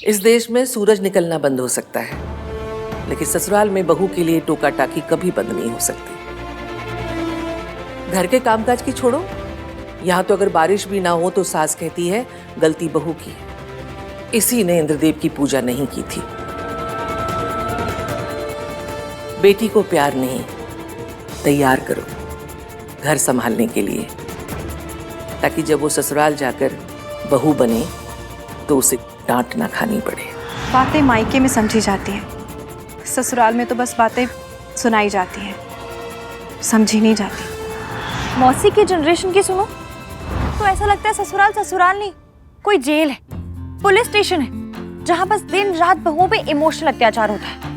इस देश में सूरज निकलना बंद हो सकता है, लेकिन ससुराल में बहू के लिए टोका टाकी कभी बंद नहीं हो सकती। घर के कामकाज की छोड़ो, यहाँ तो अगर बारिश भी ना हो तो सास कहती है गलती बहू की है। इसी ने इंद्रदेव की पूजा नहीं की थी। बेटी को प्यार नहीं, तैयार करो घर संभालने के लिए, ताकि जब वो ससुराल जाकर बहू बने तो उसे डांट ना खानी पड़े। बातें मायके में समझी जाती हैं, ससुराल में तो बस बातें सुनाई जाती हैं, समझी नहीं जाती। मौसी की जनरेशन की सुनो तो ऐसा लगता है ससुराल ससुराल नहीं, कोई जेल है, पुलिस स्टेशन है, जहां बस दिन रात बहुओं पे इमोशनल अत्याचार होता है।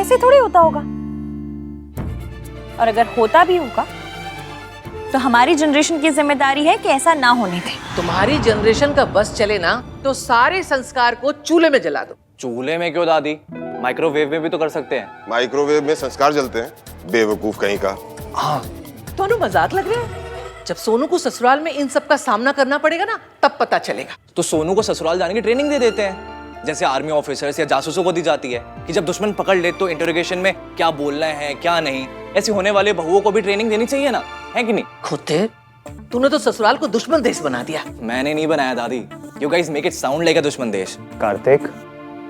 ऐसे थोड़ी होता होगा, और अगर होता भी होगा तो हमारी जनरेशन की जिम्मेदारी है कि ऐसा ना होने दें। तुम्हारी जनरेशन का बस चले ना तो सारे संस्कार को चूल्हे में जला दो। चूल्हे में क्यों दादी, माइक्रोवेव में भी तो कर सकते हैं। माइक्रोवेव में संस्कार जलते हैं, बेवकूफ कहीं का। हाँ दोनों मजाक लग रहे हैं। जब सोनू को ससुराल में इन सब का सामना करना पड़ेगा ना, तब पता चलेगा। तो सोनू को ससुराल जाने की ट्रेनिंग दे देते हैं, जैसे आर्मी ऑफिसर्स या जासूसों को दी जाती है कि जब दुश्मन पकड़ ले तो इंटरोगेशन में क्या बोलना है क्या नहीं। ऐसे होने वाले बहुओं को भी ट्रेनिंग देनी चाहिए ना, है कि नहीं? खुद तूने तो ससुराल को दुश्मन देश बना दिया। मैंने नहीं बनाया दादी, you guys make it sound like अ दुश्मन देश। कार्तिक,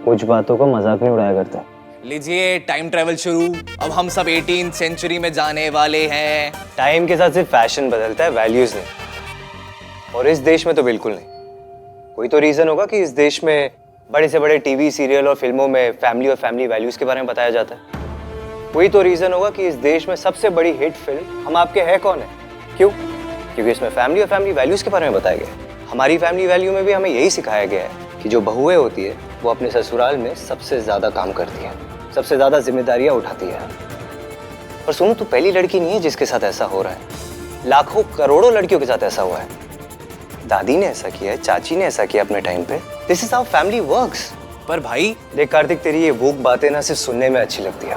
कुछ बातों को मजाक नहीं उड़ाया करता। लीजिए टाइम ट्रेवल शुरू। अब हम सब 18th सेंचुरी में जाने वाले हैं। टाइम के साथ सिर्फ फैशन बदलता है, वैल्यूज नहीं। और इस देश में तो बिल्कुल नहीं। कोई तो रीजन होगा कि इस देश में बड़े से बड़े टीवी सीरियल और फिल्मों में फैमिली और फैमिली वैल्यूज के बारे में बताया जाता है। कोई तो रीजन होगा कि इस देश में सबसे बड़ी हिट फिल्म हम आपके है कौन है। क्यों? क्योंकि इसमें फैमिली और फैमिली वैल्यूज के बारे में बताया गया है। हमारी फैमिली वैल्यू में भी हमें यही सिखाया गया है कि जो बहुएं होती है वो अपने ससुराल में सबसे ज्यादा काम करती है, सबसे ज्यादा जिम्मेदारियां उठाती है। और सुनो, तू पहली लड़की नहीं है जिसके साथ ऐसा हो रहा है। लाखों करोड़ों लड़कियों के साथ ऐसा हुआ है। दादी ने ऐसा किया है, चाची ने ऐसा किया अपने टाइम पे। This is how family works. पर भाई देख कार्तिक, तेरी ये वोक बातें ना सिर्फ सुनने में अच्छी लगती है,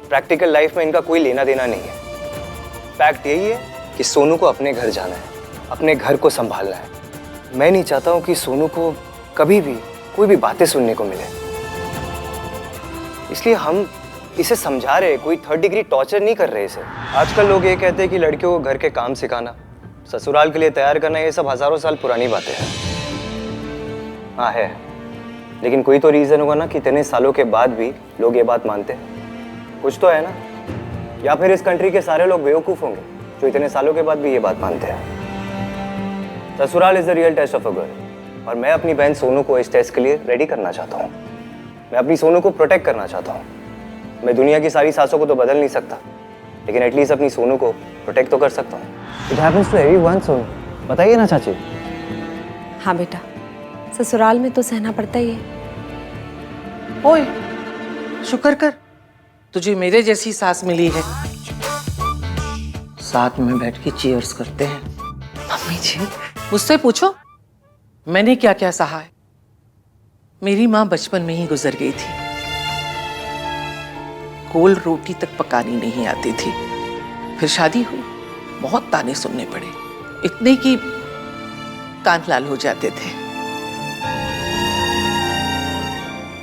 प्रैक्टिकल लाइफ में इनका कोई लेना देना नहीं है। फैक्ट यही है कि सोनू को अपने घर जाना है, अपने घर को संभालना है। मैं नहीं चाहता हूँ कि सोनू को कभी भी कोई भी बातें सुनने को मिले, इसलिए हम इसे समझा रहे, कोई 3rd डिग्री टॉर्चर नहीं कर रहे इसे। आजकल लोग ये कहते हैं कि लड़कियों को घर के काम सिखाना, ससुराल के लिए तैयार करना, ये सब हजारों साल पुरानी बातें हैं। हाँ है, लेकिन कोई तो रीजन होगा ना कि इतने सालों के बाद भी लोग ये बात मानते हैं। कुछ तो है ना, या फिर इस कंट्री के सारे लोग बेवकूफ होंगे जो इतने सालों के बाद भी ये बात मानते हैं। ससुराल is the real test of a girl, और मैं अपनी बहन सोनू को इस टेस्ट के लिए रेडी करना चाहता हूँ। मैं अपनी सोनू को प्रोटेक्ट करना चाहता हूँ। मैं दुनिया की सारी सासों को तो बदल नहीं सकता, लेकिन एटलीस्ट अपनी सोनू को प्रोटेक्ट तो कर सकता हूँ। It happens to everyone Sonu, बताइए ना चाची। हाँ बेटा, ससुराल में तो सहना पड़ता ही है। ओए, शुक्र कर तुझे मेरे जैसी सास मिली है। साथ में बैठ के चीयर्स करते हैं। मम्मी जी, मुझसे पूछो मैंने क्या क्या सहा है। मेरी माँ बचपन में ही गुजर गई थी, गोल रोटी तक पकानी नहीं आती थी। फिर शादी हुई, बहुत ताने सुनने पड़े, इतने कि कान लाल हो जाते थे,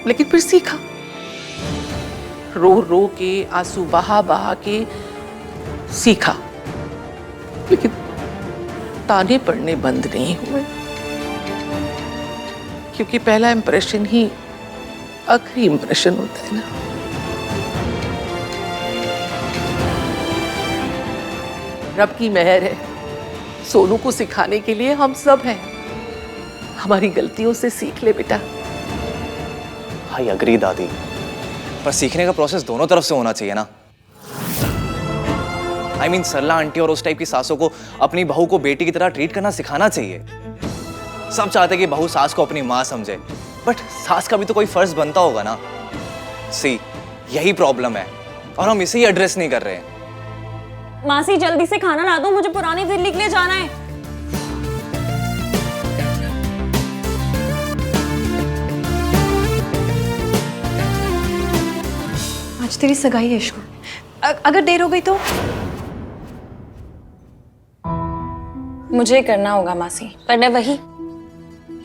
लेकिन फिर सीखा। रो रो के, आंसू बहा बहा के सीखा, लेकिन ताने पड़ने बंद नहीं हुए, क्योंकि पहला इंप्रेशन ही आखिरी इंप्रेशन होता है ना। रब की मेहर है, सोनू को सिखाने के लिए हम सब हैं। हमारी गलतियों से सीख ले बेटा। आई अग्री दादी, पर सीखने का प्रोसेस दोनों तरफ से होना चाहिए ना। I mean, सरला आंटी और उस टाइप की सासों को अपनी बहू को बेटी की तरह ट्रीट करना सिखाना चाहिए। सब चाहते कि बहू सास को अपनी माँ समझे, बट सास का भी तो कोई फर्ज बनता होगा ना। सी, यही प्रॉब्लम है और हम इसे ही एड्रेस नहीं कर रहे हैं। मासी जल्दी से खाना ला दो, मुझे पुरानी दिल्ली के लिए जाना है। आज तेरी सगाई है इश्कू, अगर देर हो गई तो? मुझे करना होगा मासी, पर मैं वही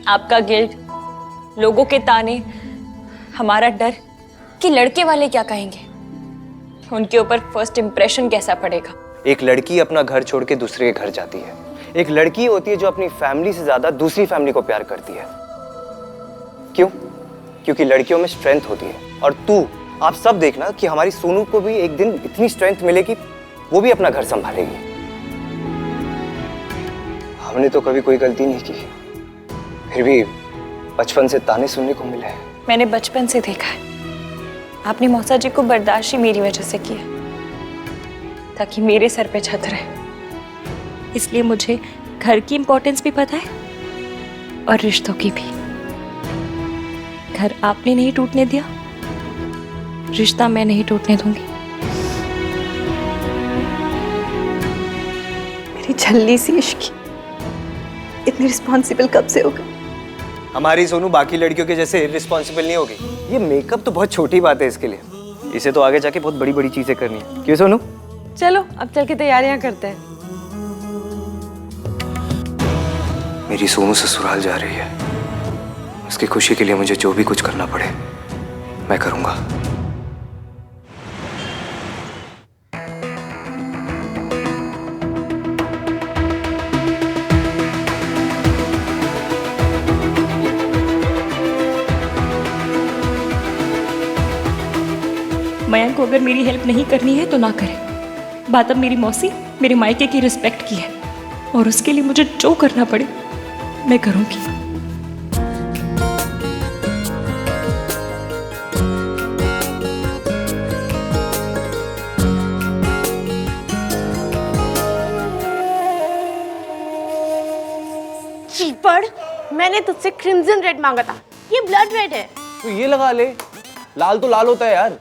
आपका गिल्ट, लोगों के ताने, हमारा डर कि लड़के वाले क्या कहेंगे, उनके ऊपर फर्स्ट इंप्रेशन कैसा पड़ेगा। एक लड़की अपना घर छोड़ के दूसरे के घर जाती है। एक लड़की होती है जो अपनी फैमिली से ज्यादा दूसरी फैमिली को प्यार करती है। क्यों? क्योंकि लड़कियों में स्ट्रेंथ होती है। और तू, आप सब देखना कि हमारी सोनू को भी एक दिन इतनी स्ट्रेंथ मिलेगी, वो भी अपना घर संभालेगी। हमने तो कभी कोई गलती नहीं की, फिर भी बचपन से ताने सुनने को मिले हैं। मैंने बचपन से देखा है, आपने मौसा जी को बर्दाश्त ही मेरी वजह से किया, ताकि मेरे सर पे छत रहे। इसलिए मुझे घर की इंपॉर्टेंस भी पता है और रिश्तों की भी। घर आपने नहीं टूटने दिया, रिश्ता मैं नहीं टूटने दूंगी। मेरी छल्ली सी इश्क इतनी रिस्पॉन्सिबल कब से हो गई? हमारी सोनू बाकी लड़कियों के जैसे रिस्पॉन्सिबल नहीं होगी। ये मेकअप तो बहुत छोटी बात है इसके लिए, इसे तो आगे जाके बहुत बड़ी बड़ी चीजें करनी है। क्यों सोनू? चलो अब चल के तैयारियां करते हैं। मेरी सोनू ससुराल जा रही है, उसकी खुशी के लिए मुझे जो भी कुछ करना पड़े मैं करूंगा। मयंक को अगर मेरी हेल्प नहीं करनी है तो ना करे। बात अब मेरी मौसी, मेरे मायके की रिस्पेक्ट की है और उसके लिए मुझे जो करना पड़े मैं करूंगी। चीपड़, मैंने तुझसे क्रिम्सन रेड मांगा था, ये ब्लड रेड है। तो ये लगा ले, लाल तो लाल होता है यार।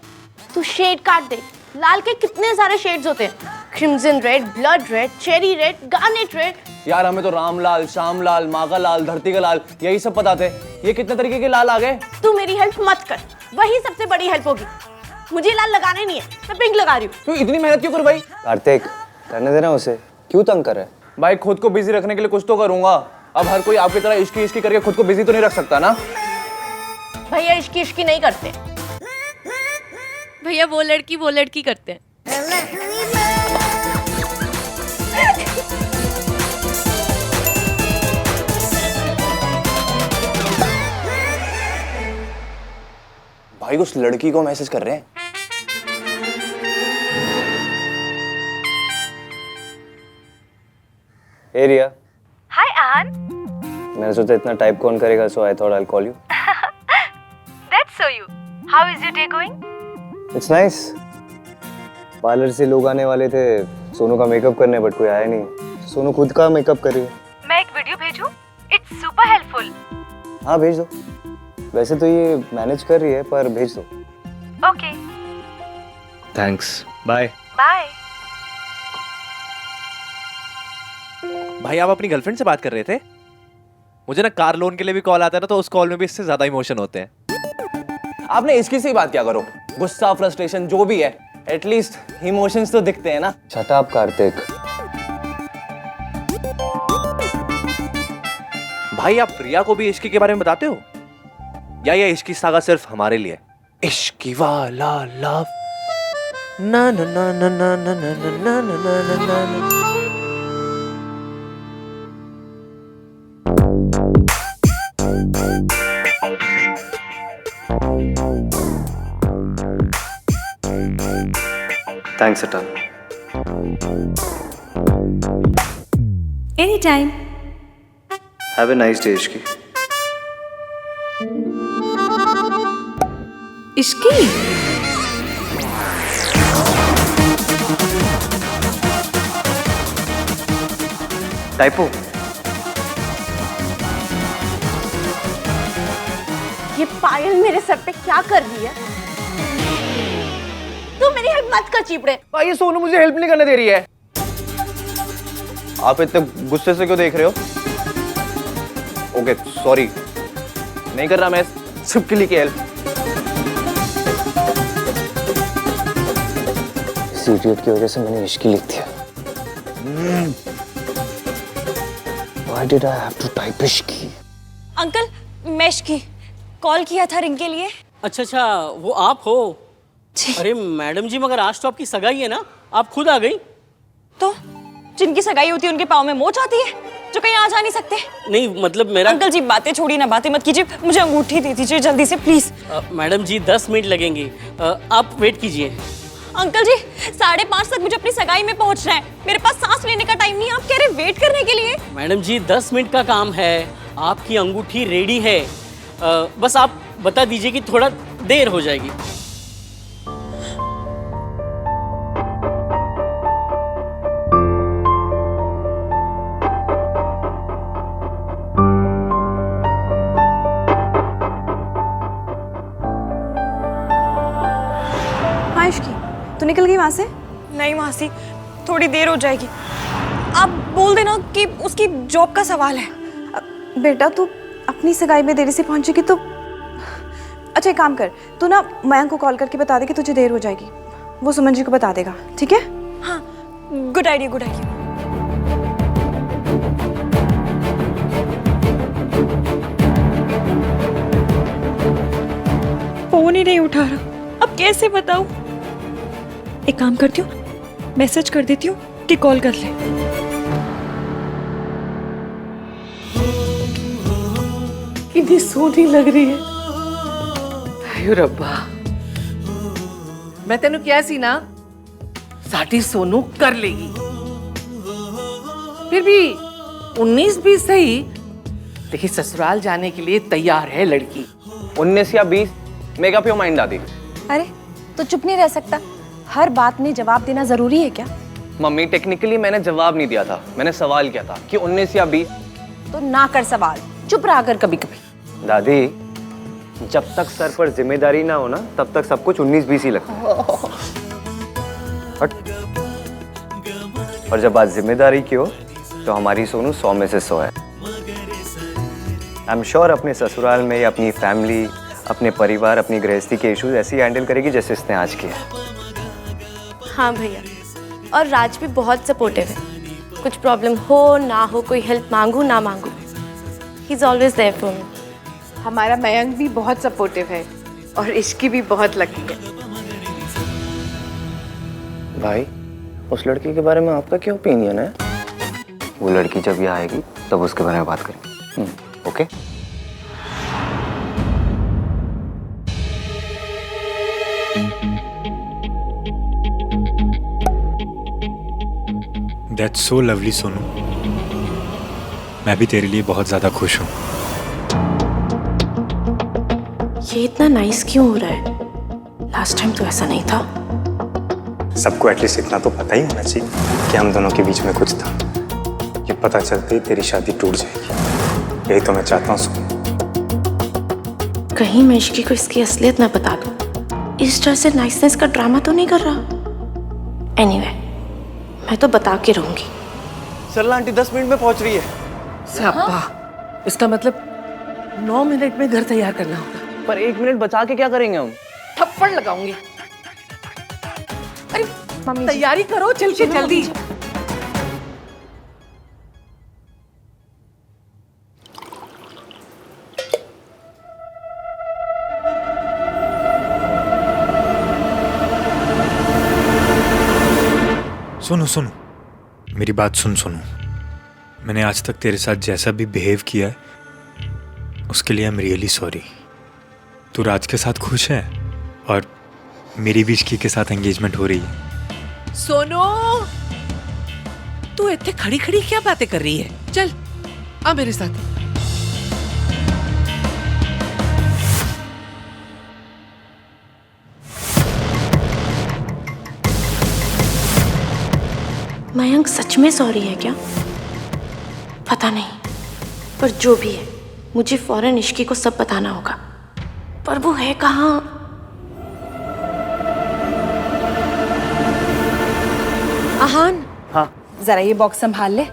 तू शेड काट दे, लाल के कितने सारे शेड्स होते हैं, crimson red, blood red, cherry red, garnet red. यार हमें तो राम लाल, श्याम लाल, माँ का लाल, धरती का लाल, यही सब पता थे। ये कितने तरीके के लाल आ गए। तू मेरी हेल्प मत कर, वही सबसे बड़ी हेल्प होगी। मुझे लाल लगाने नहीं है, मैं पिंक लगा रही हूँ। तू इतनी मेहनत क्यों कर भाई? कार्तिक, करने देना उसे, क्यों तंग कर रहा है? भाई खुद को बिजी रखने के लिए कुछ तो करूंगा। अब हर कोई आपकी तरह इश्की इश्की करके खुद को बिजी तो नहीं रख सकता ना। भैया इश्की इश्की नहीं करते, भैया वो लड़की करते हैं। भाई उस लड़की को मैसेज कर रहे हैं। हे रिया। हाय आन। मैंने सोचा इतना टाइप कौन करेगा, so I thought I will call you. That's so you. How is your day going? It's nice. Parlour से लोग आने वाले थे सोनू का मेकअप करने, बट कोई आया नहीं। सोनू खुद का मेकअप कर रही है। मैं एक वीडियो भेजूं? It's super helpful. हाँ भेज दो। वैसे तो ये मैनेज कर रही है, पर भेज दो। ओके। Thanks, bye. बाय। भाई आप अपनी गर्लफ्रेंड से बात कर रहे थे? मुझे ना कार लोन के लिए भी कॉल आता है ना, तो उस कॉल में भी इससे ज्यादा इमोशन होते हैं। आपने इसकी से ही बात क्या करो, गुस्सा, फ्रस्ट्रेशन जो भी है, एटलीस्ट इमोशंस तो दिखते हैं ना। Shut up Kartik. भाई आप प्रिया को भी इश्की के बारे में बताते हो, या ये इश्की सागा सिर्फ हमारे लिए? इश्की वाला लव ना ना ना ना ना ना ना ना ना ना ना ना। Thanks Atal. Anytime. Have a nice day Ishki. Ishki? Typo. ये पायल मेरे सर पे क्या कर रही है? तू मेरी हेल्प मत कर चीपड़े। भाई ये सोनू मुझे हेल्प नहीं करने दे रही है। आप इतने गुस्से से क्यों देख रहे हो? ओके सॉरी, नहीं कर रहा मैं सबके लिए की हेल्प। इस इडियट की वजह से मैंने इश्की लिख दिया। Why did I have to type Ishki? Uncle मैं इश्की, कॉल किया था रिंग के लिए। अच्छा, वो आप हो? अरे मैडम जी, मगर आज तो आपकी सगाई है ना, आप खुद आ गई। तो जिनकी सगाई होती है उनके पाँव में मोच आती है, जो कहीं आ जा नहीं सकते। नहीं मतलब मेरा अंकल जी बातें छोड़िए ना, बातें मत कीजिए, मुझे अंगूठी दे दीजिए जल्दी से प्लीज। मैडम जी 10 मिनट लगेंगे, आप वेट कीजिए। अंकल जी 5:30 तक मुझे अपनी सगाई में पहुंचना है, मेरे पास सांस लेने का टाइम नहीं है, आप कह रहे वेट करने के लिए। मैडम जी 10 मिनट का काम है, आपकी अंगूठी रेडी है, बस आप बता दीजिए कि थोड़ा देर हो जाएगी। हाँ इश्की, तू निकल गई वहाँ से? नहीं मासी, थोड़ी देर हो जाएगी। आप बोल देना कि उसकी जॉब का सवाल है। बेटा तू अपनी सगाई में देरी से पहुंचेगी तो अच्छा एक काम कर, तू ना मयंक को कॉल करके बता दे कि तुझे देर हो जाएगी, वो सुमन जी को बता देगा, ठीक है? हाँ, good idea, good idea. Phone ही नहीं उठा रहा, अब कैसे बताऊं? एक काम करती हूँ, मैसेज कर देती हूँ कि कॉल कर ले। कितनी सोनी लग रही है। आयो रब्बा, मैं तेनू क्या सी ना, साडी सोनू कर लेगी। फिर भी 19-20 सही, लेकिन ससुराल जाने के लिए तैयार है लड़की। 19 या 20 मेगा प्योर माइंड दादी। अरे तो चुप नहीं रह सकता, हर बात में जवाब देना जरूरी है क्या? मम्मी टेक्निकली मैंने जवाब नहीं दिया था, मैंने सवाल किया था कि 19 या 20। तो ना कर सवाल, चुप रहा कर कभी कभी। दादी जब तक सर पर जिम्मेदारी ना हो ना, तब तक सब कुछ 19-20 ही लगता है। और जब बात जिम्मेदारी की हो तो हमारी सोनू 100 में से 100 है। आई एम श्योर अपने ससुराल में या अपनी फैमिली, अपने परिवार, अपनी गृहस्थी के इश्यूज ऐसे ही हैंडल करेगी जैसे इसने आज किया। हाँ भैया, और राज भी बहुत सपोर्टिव है, कुछ प्रॉब्लम हो ना हो, कोई हेल्प मांगू ना मांगू, he is always there for me. हमारा मयंक भी बहुत सपोर्टिव है और इश्की भी बहुत लकी है। भाई उस लड़की के बारे में आपका क्या ओपिनियन है? वो लड़की जब यहाँ आएगी तब उसके बारे में बात करेंगे। Okay? That's so lovely Sonu, मैं भी तेरे लिए बहुत ज्यादा खुश हूँ। ये इतना नाइस क्यों हो रहा है? लास्ट टाइम तो ऐसा नहीं था। सबको एटलीस्ट इतना तो पता ही होना चाहिए कि हम दोनों के बीच में कुछ था। ये पता चलते ही तेरी शादी टूट जाएगी, यही तो मैं चाहता हूँ सोनू। कहीं मैं इश्की को इसकी असलियत ना बता दूं। इस तरह से नाइसनेस का ड्रामा तो नहीं कर रहा। एनीवे, मैं तो बता के रहूंगी। सरला आंटी 10 मिनट में पहुंच रही है। सापा, इसका मतलब 9 मिनट में घर तैयार करना होगा। पर 1 मिनट बचा के क्या करेंगे हम? थप्पड़ लगाऊंगी। अरे मम्मी तैयारी करो, चल के जल्दी। सुनो सुनो, मेरी बात सुन सुनो। मैंने आज तक तेरे साथ जैसा भी बिहेव किया है उसके लिए आई एम रियली सॉरी। तू राज के साथ खुश है और मेरी भी इश्की के साथ एंगेजमेंट हो रही है। सोनू, तू इतने खड़ी खड़ी क्या बातें कर रही है? चल आ मेरे साथ। मयंक सच में सॉरी है क्या? पता नहीं, पर जो भी है मुझे फौरन इश्की को सब बताना होगा। पर वो है कहाँ? आहान, हाँ जरा ये बॉक्स संभाल ले,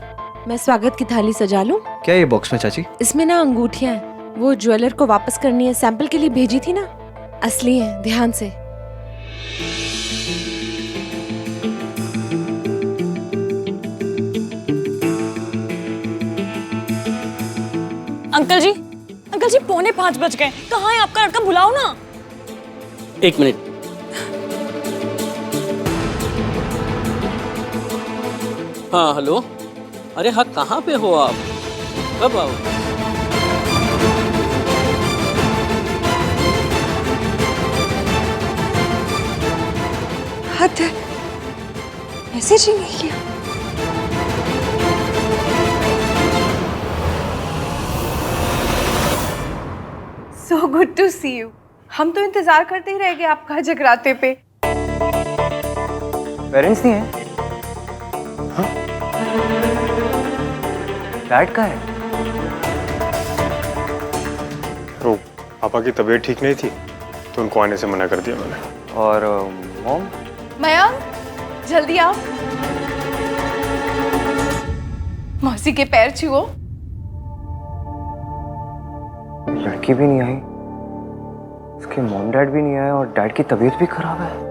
मैं स्वागत की थाली सजा लूं। क्या ये बॉक्स में चाची? इसमें ना अंगूठियां हैं, वो ज्वेलर को वापस करनी है, सैंपल के लिए भेजी थी ना, असली है, ध्यान से। अंकल जी अंकल जी 4:45 बज गए, कहाँ है आपका लड़का? बुलाओ ना। एक मिनट। हाँ हेलो। अरे हाँ, कहाँ पे हो आप? कब आओ? हद है, मैसेज ही नहीं किया। So good to see you. हम तो इंतजार करते ही रह गए आपका जगराते पे। पेरेंट्स नहीं है? हाँ? डैड का है? तो पापा की तबीयत ठीक नहीं थी तो उनको आने से मना कर दिया मैंने। और मॉम? मयंक, जल्दी आओ। मौसी के पैर छुओ। लड़की भी नहीं आई, उसके मॉम डैड भी नहीं आए और डैड की तबीयत भी खराब है।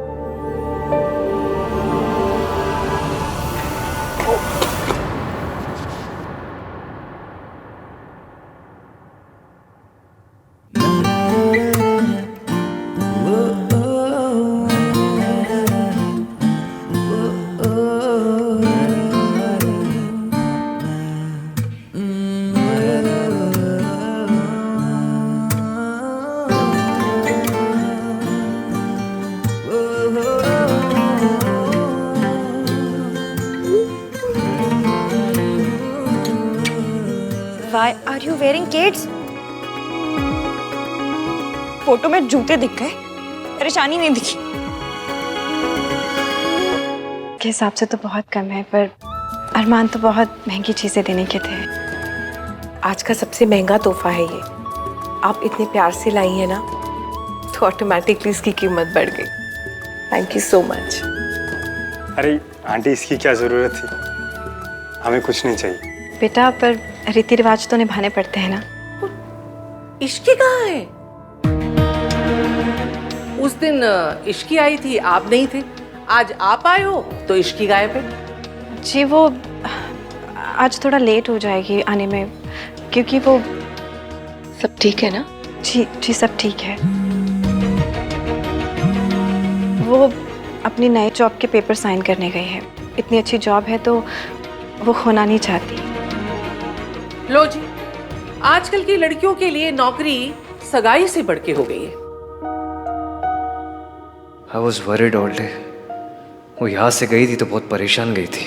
Why are you wearing kids? Photo में जूते दिख गए, परेशानी नहीं दिखी। के हिसाब से तो बहुत कम है, पर अरमान तो बहुत महंगी चीजें देने के थे। आज का सबसे महंगा तोहफा है ये। आप इतने प्यार से लाई है ना, तो ऑटोमेटिकली इसकी कीमत बढ़ गई। Thank you so much. अरे आंटी, इसकी क्या जरूरत थी? हमें कुछ नहीं चाहिए। बेटा, पर रीति रिवाज तो निभाने पड़ते हैं ना। इश्की कहाँ है? उस दिन इश्की आई थी, आप नहीं थे। आज आप आए हो तो इश्की गायब है। जी वो आज थोड़ा लेट हो जाएगी आने में, क्योंकि वो। सब ठीक है ना? जी जी, सब ठीक है। वो अपनी नए जॉब के पेपर साइन करने गई है। इतनी अच्छी जॉब है तो वो खोना नहीं चाहती। लो जी, आजकल की लड़कियों के लिए नौकरी सगाई से बढ़ के हो गई है। I was worried all day. वो यहाँ से गई थी तो बहुत परेशान गई थी,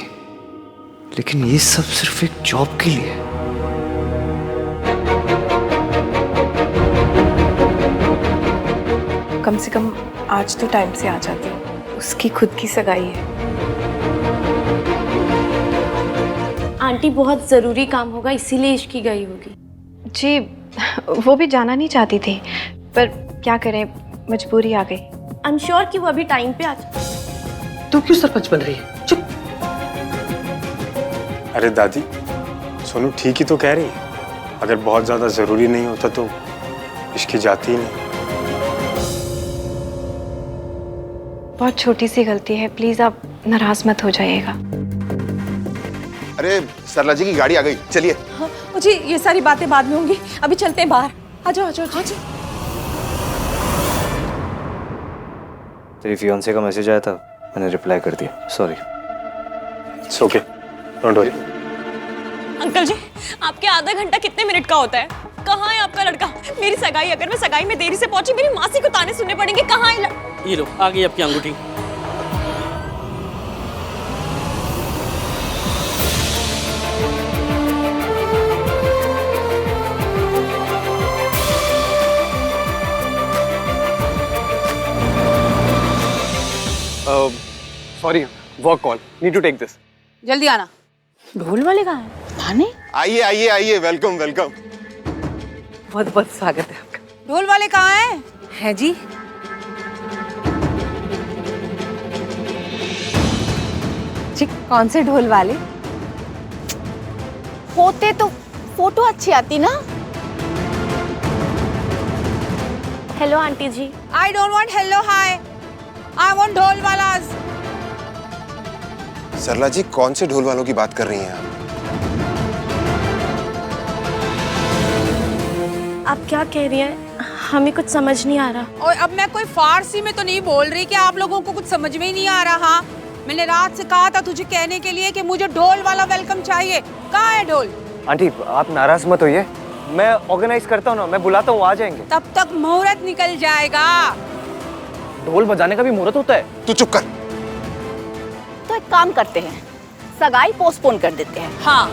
लेकिन ये सब सिर्फ एक जॉब के लिए। कम से कम आज तो टाइम से आ जाती। उसकी खुद की सगाई है। आंटी बहुत ज़रूरी काम होगा इसीलिए इश्की गई होगी। जी वो भी जाना नहीं चाहती थी, पर क्या करें, मजबूरी आ गई। आई एम श्योर कि वो अभी टाइम पे आ जाए। तू क्यों सरपंच बन रही है? चुप। अरे दादी, सोनू ठीक ही तो कह रही है। अगर बहुत ज्यादा जरूरी नहीं होता तो इसकी जाती ही नहीं। बहुत छोटी सी गलती है, प्लीज आप नाराज मत हो जाइएगा। अरे सरला जी की गाड़ी आ गई, चलिए। हाँ, मुझे ये सारी बातें बाद में होंगी, अभी चलते हैं बाहर। आ जाओ आ जाओ। हाँ जी। तेरी फियांसे का मैसेज आया था, मैंने रिप्लाई कर दिया। Sorry. It's okay, don't worry. Uncle ji, आपके आधा घंटा कितने मिनट का होता है? कहाँ है आपका लड़का? मेरी सगाई, अगर मैं सगाई में देरी से पहुंची मेरी मासी को ताने सुनने पड़ेंगे। कहाँ है ये लो, आ गई आपकी अंगूठी। Sorry, work call, need to take this. जल्दी आना। ढोल वाले कहाँ हैं? थाने? आइए आइए आइए, वेलकम वेलकम। बहुत बहुत स्वागत है आपका। ढोल वाले कहाँ हैं? है जी। जी कौन से ढोल वाले? होते तो फोटो अच्छी आती ना। Hello aunty ji. I don't want hello hi, I want dhol वालास। सरला जी, कौन से ढोल वालों की बात कर रही हैं आप? आप क्या कह रही हैं? हमें कुछ समझ नहीं आ रहा। और अब मैं कोई फारसी में तो नहीं बोल रही कि आप लोगों को कुछ समझ में ही नहीं आ रहा। मैंने रात से कहा था तुझे कहने के लिए कि मुझे ढोल वाला वेलकम चाहिए। कहाँ है ढोल? आंटी आप नाराज मत होइए, मैं ऑर्गेनाइज करता हूँ ना, मैं बुलाता हूँ, आ जाएंगे। तब तक मुहूर्त निकल जाएगा। ढोल बजाने का भी मुहूर्त होता है? तू चुप कर। तो एक काम करते हैं, सगाई पोस्टपोन कर देते हैं। हाँ